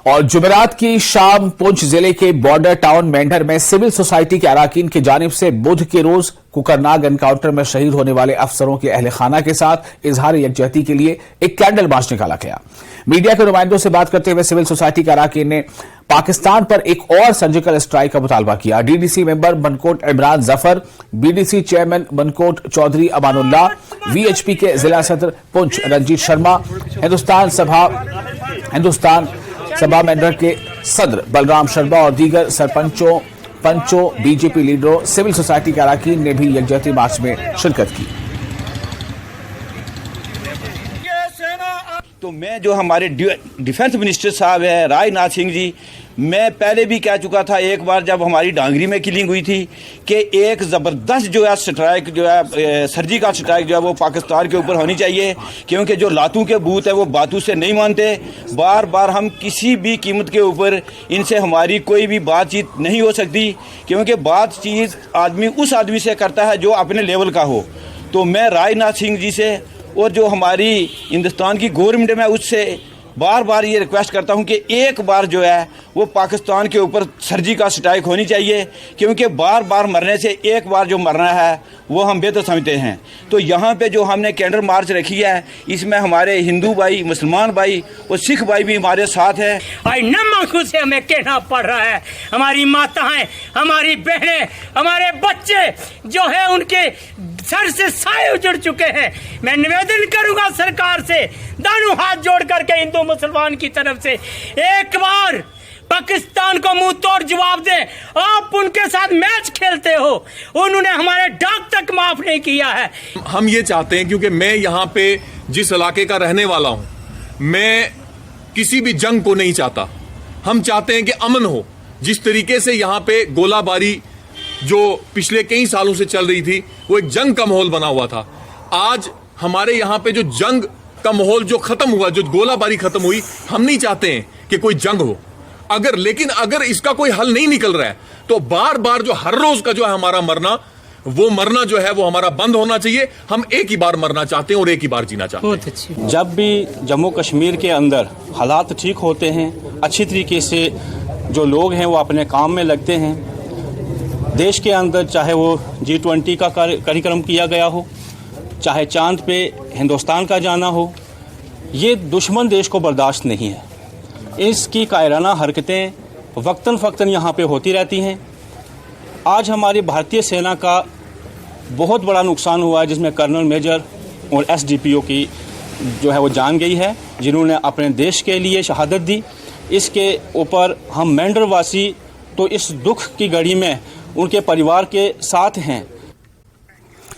और जुमेरात की शाम पुंछ जिले के बॉर्डर टाउन मेंढर में सिविल सोसाइटी के अराकीन की जानिब से बुध के रोज कुकरनाग एनकाउंटर में शहीद होने वाले अफसरों के अहले खाना के साथ इजहार यकजहती के लिए एक कैंडल मार्च निकाला गया। मीडिया के नुमाइंदों से बात करते हुए सिविल सोसाइटी के अराकीन ने पाकिस्तान पर एक और सर्जिकल स्ट्राइक का मुतालबा किया। DDC member Bankot Imran Zafar, BDC chairman Bankot Chaudhary Amanullah, VHP के जिला सदर पुंछ रंजीत शर्मा, हिंदुस्तान सभा मेंढर के सदर बलराम शर्मा और दीगर सरपंचों, पंचों, बीजेपी लीडरों, सिविल सोसाइटी के अराकीन ने भी यकजहती मार्च में शिरकत की। तो मैं जो हमारे डिफेंस मिनिस्टर साहब है राजनाथ सिंह जी, मैं पहले भी कह चुका था एक बार जब हमारी डांगरी में किलिंग हुई थी कि एक ज़बरदस्त जो है स्ट्राइक जो है सर्जिकल स्ट्राइक जो है वो पाकिस्तान के ऊपर होनी चाहिए, क्योंकि जो लातू के बूत है वो बातू से नहीं मानते। बार बार हम किसी भी कीमत के ऊपर इनसे हमारी कोई भी बातचीत नहीं हो सकती, क्योंकि बातचीत आदमी उस आदमी से करता है जो अपने लेवल का हो। तो मैं राजनाथ सिंह जी से और जो हमारी हिंदुस्तान की गवर्नमेंट है उससे बार बार ये रिक्वेस्ट करता हूँ कि एक बार जो है वो पाकिस्तान के ऊपर सर्जिकल स्ट्राइक होनी चाहिए, क्योंकि बार बार मरने से एक बार जो मरना है वो हम बेहतर समझते हैं। तो यहाँ पे जो हमने कैंडल मार्च रखी है इसमें हमारे हिंदू भाई, मुसलमान भाई और सिख भाई भी हमारे साथ हैं। नम आंखों से हमें कहना पड़ रहा है, हमारी माताएं, हमारी बहनें, हमारे बच्चे जो है उनके सर से साए उजड़ चुके हैं। मैं निवेदन करूंगा सरकार से दोनों हाथ जोड़ करके हिंदू मुसलमान की तरफ से एक बार पाकिस्तान को मुंह तोड़ जवाब दें। आप उनके साथ मैच खेलते हो, उन्होंने हमारे डाक तक माफ नहीं किया है। हम ये चाहते हैं, क्योंकि मैं यहाँ पे जिस इलाके का रहने वाला हूँ, मैं किसी भी जंग को नहीं चाहता। हम चाहते हैं कि अमन हो। जिस तरीके से यहाँ पे गोलाबारी जो पिछले कई सालों से चल रही थी वो एक जंग का माहौल बना हुआ था। आज हमारे यहाँ पे जो जंग का माहौल जो खत्म हुआ, जो गोलाबारी खत्म हुई, हम नहीं चाहते हैं कि कोई जंग हो। लेकिन अगर इसका कोई हल नहीं निकल रहा है तो बार बार जो हर रोज का जो है हमारा मरना, वो मरना जो है वो हमारा बंद होना चाहिए। हम एक ही बार मरना चाहते हैं और एक ही बार जीना चाहते हैं। जब भी जम्मू कश्मीर के अंदर हालात ठीक होते हैं, अच्छी तरीके से जो लोग हैं वो अपने काम में लगते हैं, देश के अंदर चाहे वो G20 का कार्यक्रम किया गया हो, चाहे चांद पे हिंदुस्तान का जाना हो, ये दुश्मन देश को बर्दाश्त नहीं है। इसकी कायराना हरकतें वक्तन फ़क्तन यहाँ पे होती रहती हैं। आज हमारी भारतीय सेना का बहुत बड़ा नुकसान हुआ है, जिसमें कर्नल मेजर और SDPO की जो है वो जान गई है, जिन्होंने अपने देश के लिए शहादत दी। इसके ऊपर हम मेंढर वासी तो इस दुख की घड़ी में उनके परिवार के साथ हैं।